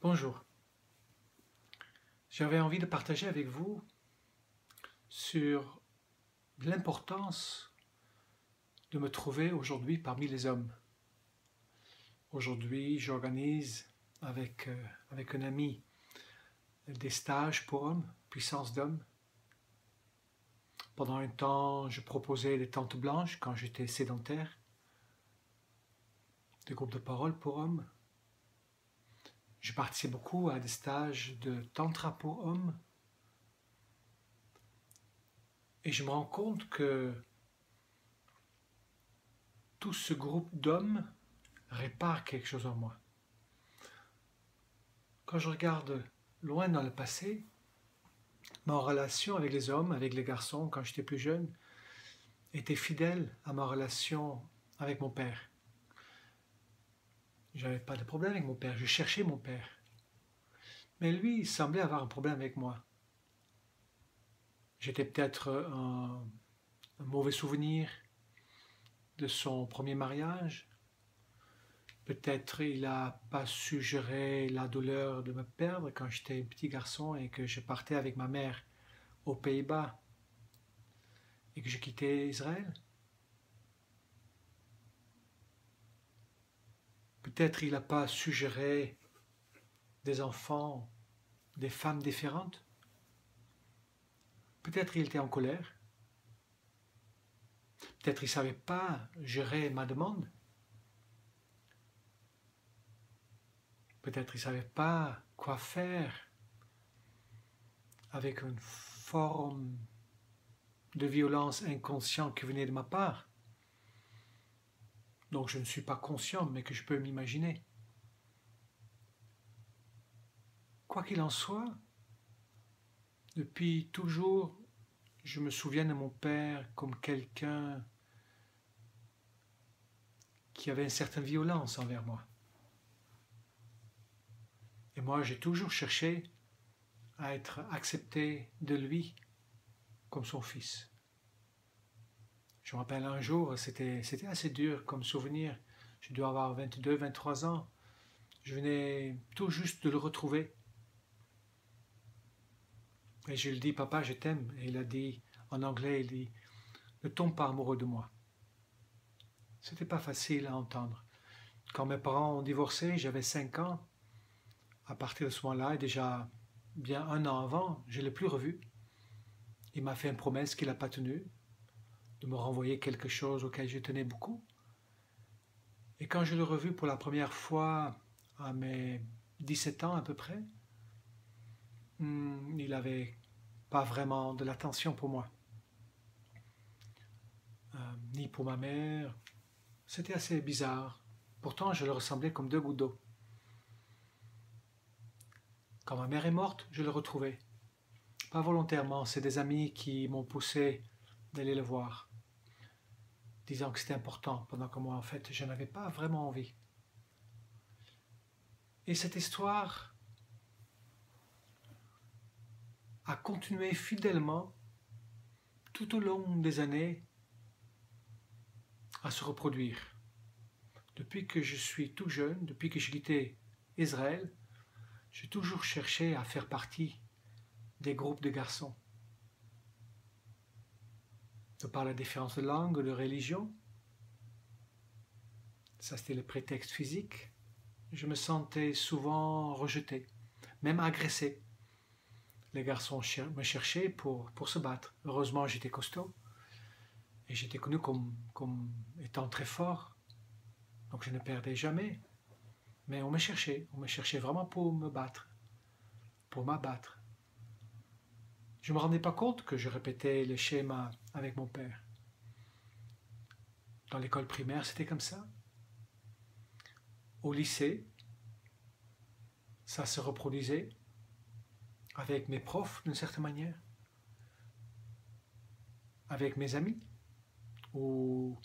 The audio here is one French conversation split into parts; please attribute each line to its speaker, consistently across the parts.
Speaker 1: Bonjour, j'avais envie de partager avec vous sur l'importance de me trouver aujourd'hui parmi les hommes. Aujourd'hui, j'organise avec un ami des stages pour hommes, puissance d'hommes. Pendant un temps, je proposais des tentes blanches quand j'étais sédentaire, des groupes de parole pour hommes. Je participais beaucoup à des stages de tantra pour hommes. Et je me rends compte que tout ce groupe d'hommes répare quelque chose en moi. Quand je regarde loin dans le passé, ma relation avec les hommes, avec les garçons, quand j'étais plus jeune, était fidèle à ma relation avec mon père. Je n'avais pas de problème avec mon père, je cherchais mon père. Mais lui, il semblait avoir un problème avec moi. J'étais peut-être un mauvais souvenir de son premier mariage. Peut-être il n'a pas su gérer la douleur de me perdre quand j'étais un petit garçon et que je partais avec ma mère aux Pays-Bas et que je quittais Israël. Peut-être il n'a pas su gérer des enfants, des femmes différentes. Peut-être il était en colère. Peut-être il ne savait pas gérer ma demande. Peut-être il ne savait pas quoi faire avec une forme de violence inconsciente qui venait de ma part. Donc je ne suis pas conscient, mais que je peux m'imaginer. Quoi qu'il en soit, depuis toujours, je me souviens de mon père comme quelqu'un qui avait une certaine violence envers moi. Et moi, j'ai toujours cherché à être accepté de lui comme son fils. Je me rappelle un jour, c'était assez dur comme souvenir. Je dois avoir 22, 23 ans. Je venais tout juste de le retrouver. Et je lui dis, papa, je t'aime. Et il a dit, en anglais, il dit, ne tombe pas amoureux de moi. C'était pas facile à entendre. Quand mes parents ont divorcé, j'avais 5 ans. À partir de ce moment-là, et déjà bien un an avant, je ne l'ai plus revu. Il m'a fait une promesse qu'il n'a pas tenue, de me renvoyer quelque chose auquel je tenais beaucoup. Et quand je l'ai revu pour la première fois à mes 17 ans à peu près, il n'avait pas vraiment de l'attention pour moi. Ni pour ma mère. C'était assez bizarre. Pourtant, je le ressemblais comme deux gouttes d'eau. Quand ma mère est morte, je l'ai retrouvé. Pas volontairement, c'est des amis qui m'ont poussé d'aller le voir, disant que c'était important, pendant que moi, en fait, je n'avais pas vraiment envie. Et cette histoire a continué fidèlement tout au long des années à se reproduire. Depuis que je suis tout jeune, depuis que j'ai quitté Israël, j'ai toujours cherché à faire partie des groupes de garçons. De par la différence de langue, de religion, ça c'était le prétexte physique, je me sentais souvent rejeté, même agressé. Les garçons me cherchaient pour se battre. Heureusement, j'étais costaud et j'étais connu comme étant très fort, donc je ne perdais jamais. Mais on me cherchait vraiment pour me battre, pour m'abattre. Je ne me rendais pas compte que je répétais le schéma avec mon père. Dans l'école primaire, c'était comme ça. Au lycée, ça se reproduisait avec mes profs d'une certaine manière, avec mes amis, ou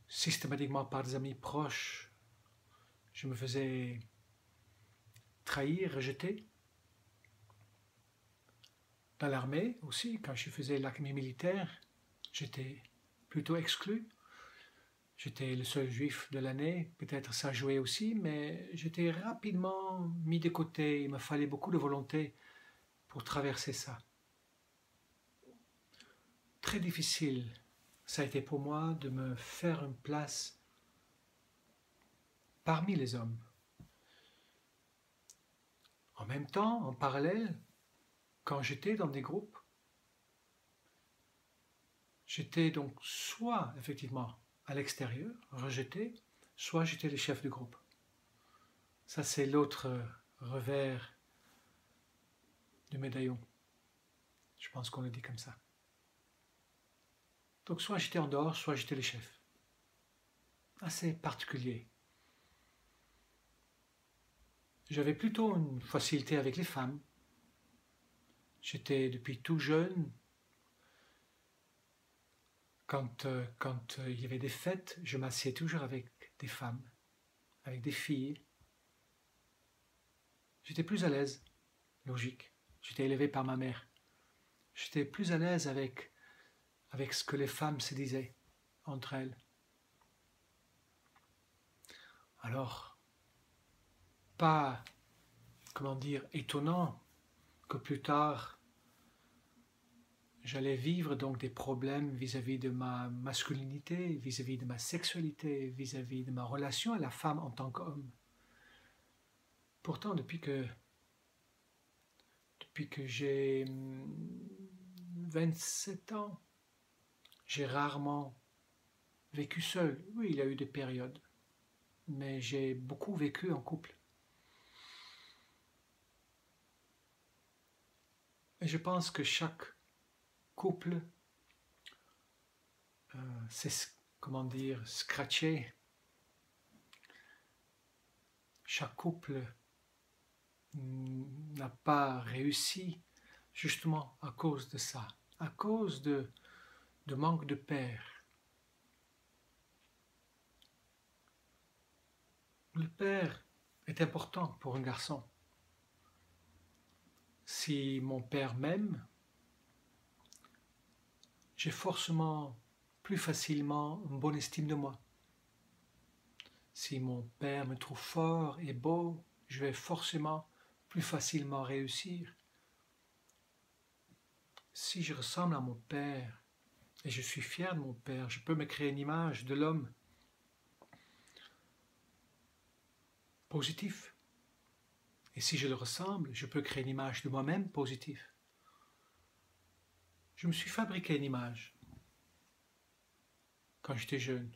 Speaker 1: systématiquement par des amis proches, je me faisais trahir, rejeter. Dans l'armée aussi, quand je faisais l'académie militaire, j'étais plutôt exclu. J'étais le seul juif de l'année, peut-être ça jouait aussi, mais j'étais rapidement mis de côté. Il me fallait beaucoup de volonté pour traverser ça. Très difficile, ça a été pour moi de me faire une place parmi les hommes. En même temps, en parallèle, quand j'étais dans des groupes, j'étais donc soit effectivement à l'extérieur, rejeté, soit j'étais le chef du groupe. Ça, c'est l'autre revers du médaillon. Je pense qu'on le dit comme ça. Donc soit j'étais en dehors, soit j'étais le chef. Assez particulier. J'avais plutôt une facilité avec les femmes. J'étais depuis tout jeune, quand il y avait des fêtes, je m'assieds toujours avec des femmes, avec des filles. J'étais plus à l'aise, logique. J'étais élevé par ma mère. J'étais plus à l'aise avec ce que les femmes se disaient entre elles. Alors, pas, comment dire, étonnant que plus tard, j'allais vivre donc des problèmes vis-à-vis de ma masculinité, vis-à-vis de ma sexualité, vis-à-vis de ma relation à la femme en tant qu'homme. Pourtant, depuis que j'ai 27 ans, j'ai rarement vécu seul. Oui, il y a eu des périodes, mais j'ai beaucoup vécu en couple. Et je pense que chaque couple c'est, comment dire, scratché. Chaque couple n'a pas réussi justement à cause de ça, à cause de manque de père. Le père est important pour un garçon. Si mon père m'aime, j'ai forcément plus facilement une bonne estime de moi. Si mon père me trouve fort et beau, je vais forcément plus facilement réussir. Si je ressemble à mon père et je suis fier de mon père, je peux me créer une image de l'homme positif. Et si je le ressemble, je peux créer une image de moi-même positive. Je me suis fabriqué une image quand j'étais jeune.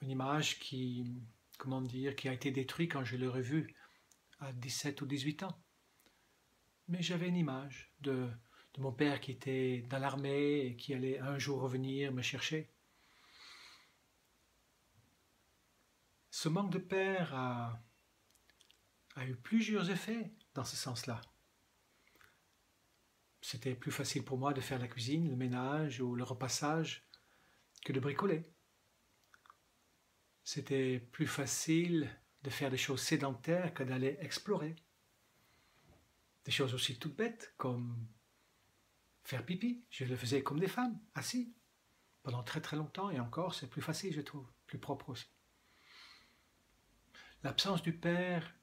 Speaker 1: Une image qui, comment dire, qui a été détruite quand je l'ai revue à 17 ou 18 ans. Mais j'avais une image de mon père qui était dans l'armée et qui allait un jour revenir me chercher. Ce manque de père a eu plusieurs effets dans ce sens-là. C'était plus facile pour moi de faire la cuisine, le ménage ou le repassage que de bricoler. C'était plus facile de faire des choses sédentaires que d'aller explorer. Des choses aussi toutes bêtes comme faire pipi. Je le faisais comme des femmes, assis, pendant très très longtemps, et encore c'est plus facile, je trouve, plus propre aussi. L'absence du père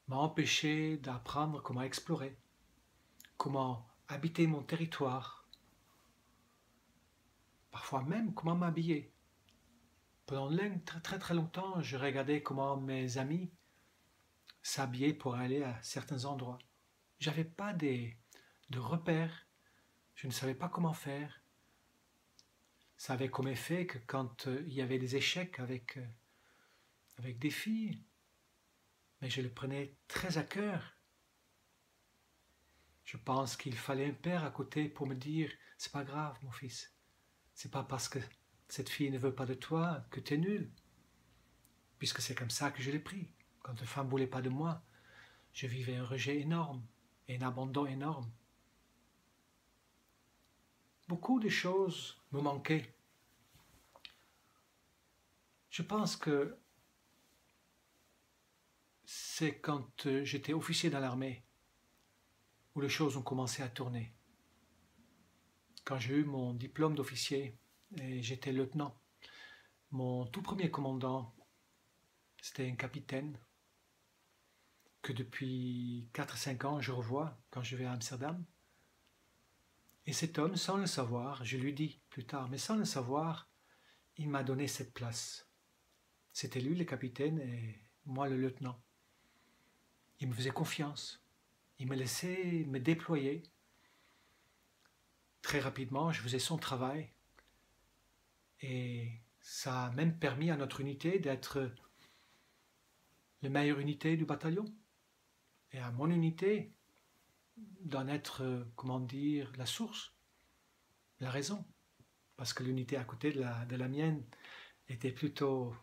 Speaker 1: m'a empêché d'apprendre comment explorer, comment habiter mon territoire, parfois même comment m'habiller. Pendant très très très longtemps, je regardais comment mes amis s'habillaient pour aller à certains endroits. J'avais pas de repères, je ne savais pas comment faire. Ça avait comme effet que quand il y avait des échecs avec des filles, mais je le prenais très à cœur. Je pense qu'il fallait un père à côté pour me dire « c'est pas grave mon fils, c'est pas parce que cette fille ne veut pas de toi que tu es nul. » Puisque c'est comme ça que je l'ai pris. Quand une femme ne voulait pas de moi, je vivais un rejet énorme et un abandon énorme. Beaucoup de choses me manquaient. Je pense que c'est quand j'étais officier dans l'armée où les choses ont commencé à tourner. Quand j'ai eu mon diplôme d'officier et j'étais lieutenant, Mon tout premier commandant, c'était un capitaine que depuis 4-5 ans je revois quand je vais à Amsterdam. Et cet homme, sans le savoir, je lui dis plus tard, mais sans le savoir, il m'a donné cette place. C'était lui le capitaine et moi le lieutenant. Il me faisait confiance. Il me laissait me déployer. Très rapidement, je faisais son travail. Et ça a même permis à notre unité d'être la meilleure unité du bataillon. Et à mon unité d'en être, comment dire, la source, la raison. Parce que l'unité à côté de la mienne était plutôt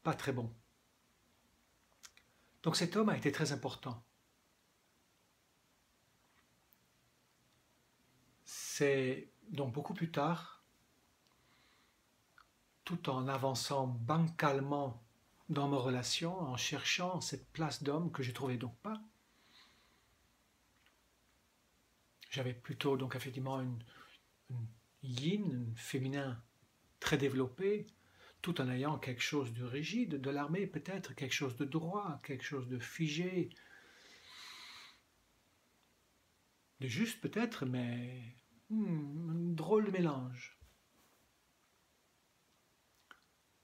Speaker 1: pas très bon. Donc cet homme a été très important. C'est donc beaucoup plus tard, tout en avançant bancalement dans mes relations, en cherchant cette place d'homme que je ne trouvais donc pas. J'avais plutôt donc effectivement une yin, un féminin très développé, tout en ayant quelque chose de rigide, de l'armée peut-être, quelque chose de droit, quelque chose de figé, de juste peut-être, mais un drôle de mélange.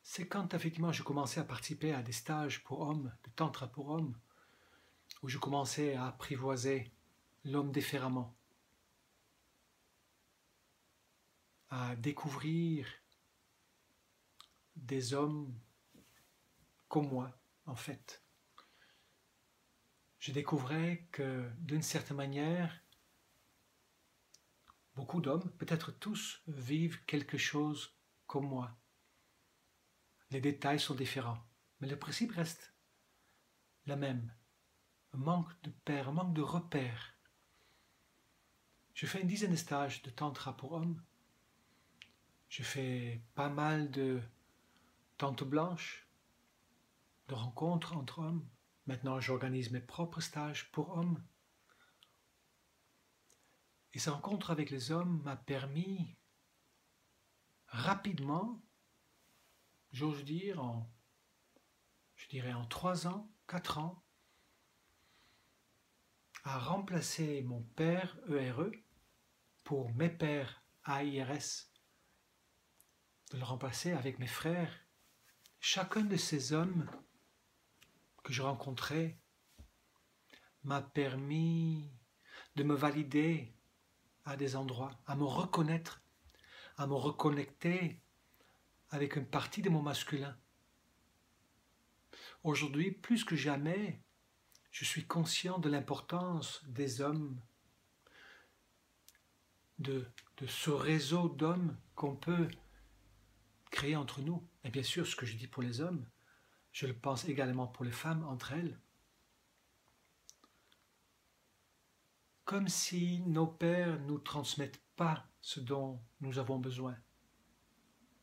Speaker 1: C'est quand effectivement je commençais à participer à des stages pour hommes, de tantra pour hommes, où je commençais à apprivoiser l'homme différemment, à découvrir des hommes comme moi, en fait. Je découvrais que, d'une certaine manière, beaucoup d'hommes, peut-être tous, vivent quelque chose comme moi. Les détails sont différents, mais le principe reste le même. Un manque de pères, un manque de repères. Je fais une dizaine de stages de tantra pour hommes. Je fais pas mal de tentes blanches, de rencontres entre hommes. Maintenant, j'organise mes propres stages pour hommes. Et ces rencontres avec les hommes m'a permis rapidement, j'ose dire, je dirais en 3 ans, 4 ans, à remplacer mon père ERE pour mes pères AIRS, de le remplacer avec mes frères. Chacun de ces hommes que je rencontrais m'a permis de me valider à des endroits, à me reconnaître, à me reconnecter avec une partie de mon masculin. Aujourd'hui, plus que jamais, je suis conscient de l'importance des hommes, de ce réseau d'hommes qu'on peut créer entre nous. Et bien sûr, ce que je dis pour les hommes, je le pense également pour les femmes entre elles. Comme si nos pères ne nous transmettent pas ce dont nous avons besoin,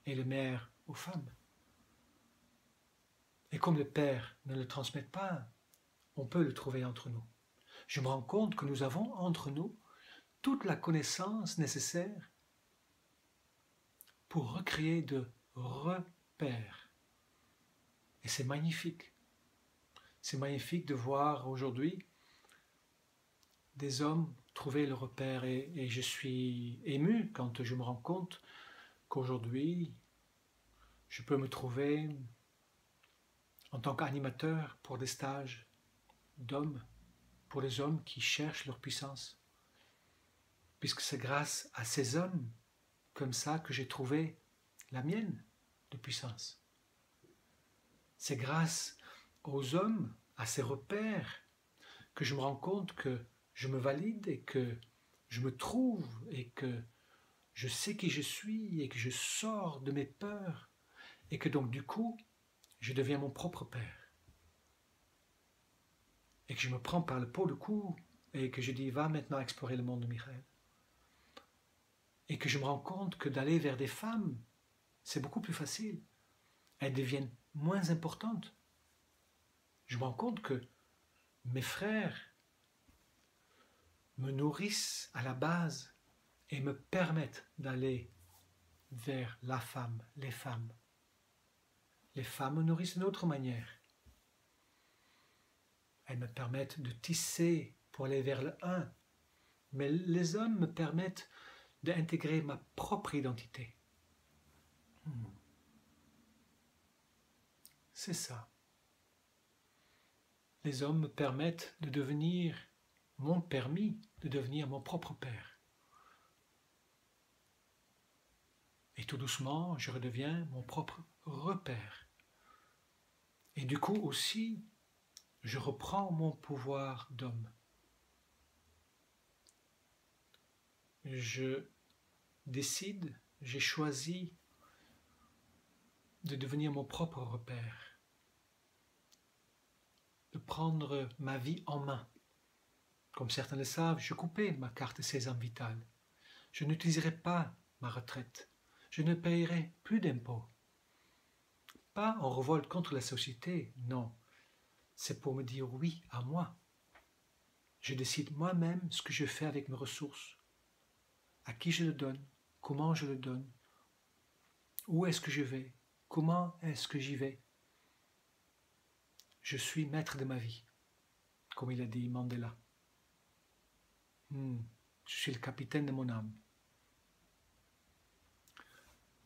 Speaker 1: et les mères aux femmes. Et comme les pères ne le transmettent pas, on peut le trouver entre nous. Je me rends compte que nous avons entre nous toute la connaissance nécessaire pour recréer de repères. Et c'est magnifique. C'est magnifique de voir aujourd'hui des hommes trouver le repère. Et je suis ému quand je me rends compte qu'aujourd'hui, je peux me trouver en tant qu'animateur pour des stages d'hommes, pour les hommes qui cherchent leur puissance. Puisque c'est grâce à ces hommes comme ça que j'ai trouvé la mienne de puissance. C'est grâce aux hommes, à ces repères, que je me rends compte que je me valide et que je me trouve et que je sais qui je suis et que je sors de mes peurs et que donc du coup, je deviens mon propre père. Et que je me prends par le pot de cou et que je dis va maintenant explorer le monde de Michael. Et que je me rends compte que d'aller vers des femmes, c'est beaucoup plus facile. Elles deviennent moins importantes. Je me rends compte que mes frères me nourrissent à la base et me permettent d'aller vers la femme, les femmes. Les femmes me nourrissent d'une autre manière. Elles me permettent de tisser pour aller vers le un, mais les hommes me permettent d'intégrer ma propre identité. C'est ça. Les hommes me permettent de devenir, m'ont permis de devenir mon propre père. Et tout doucement, je redeviens mon propre repère. Et du coup aussi, je reprends mon pouvoir d'homme. Je décide, j'ai choisi de devenir mon propre repère, de prendre ma vie en main. Comme certains le savent, je coupais ma carte Sésame vitale. Je n'utiliserai pas ma retraite. Je ne paierai plus d'impôts. Pas en révolte contre la société, non. C'est pour me dire oui à moi. Je décide moi-même ce que je fais avec mes ressources, à qui je le donne, comment je le donne, où est-ce que je vais, comment est-ce que j'y vais. Je suis maître de ma vie, comme il a dit Mandela. Je suis le capitaine de mon âme.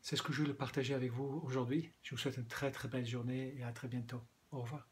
Speaker 1: C'est ce que je voulais partager avec vous aujourd'hui. Je vous souhaite une très très belle journée et à très bientôt. Au revoir.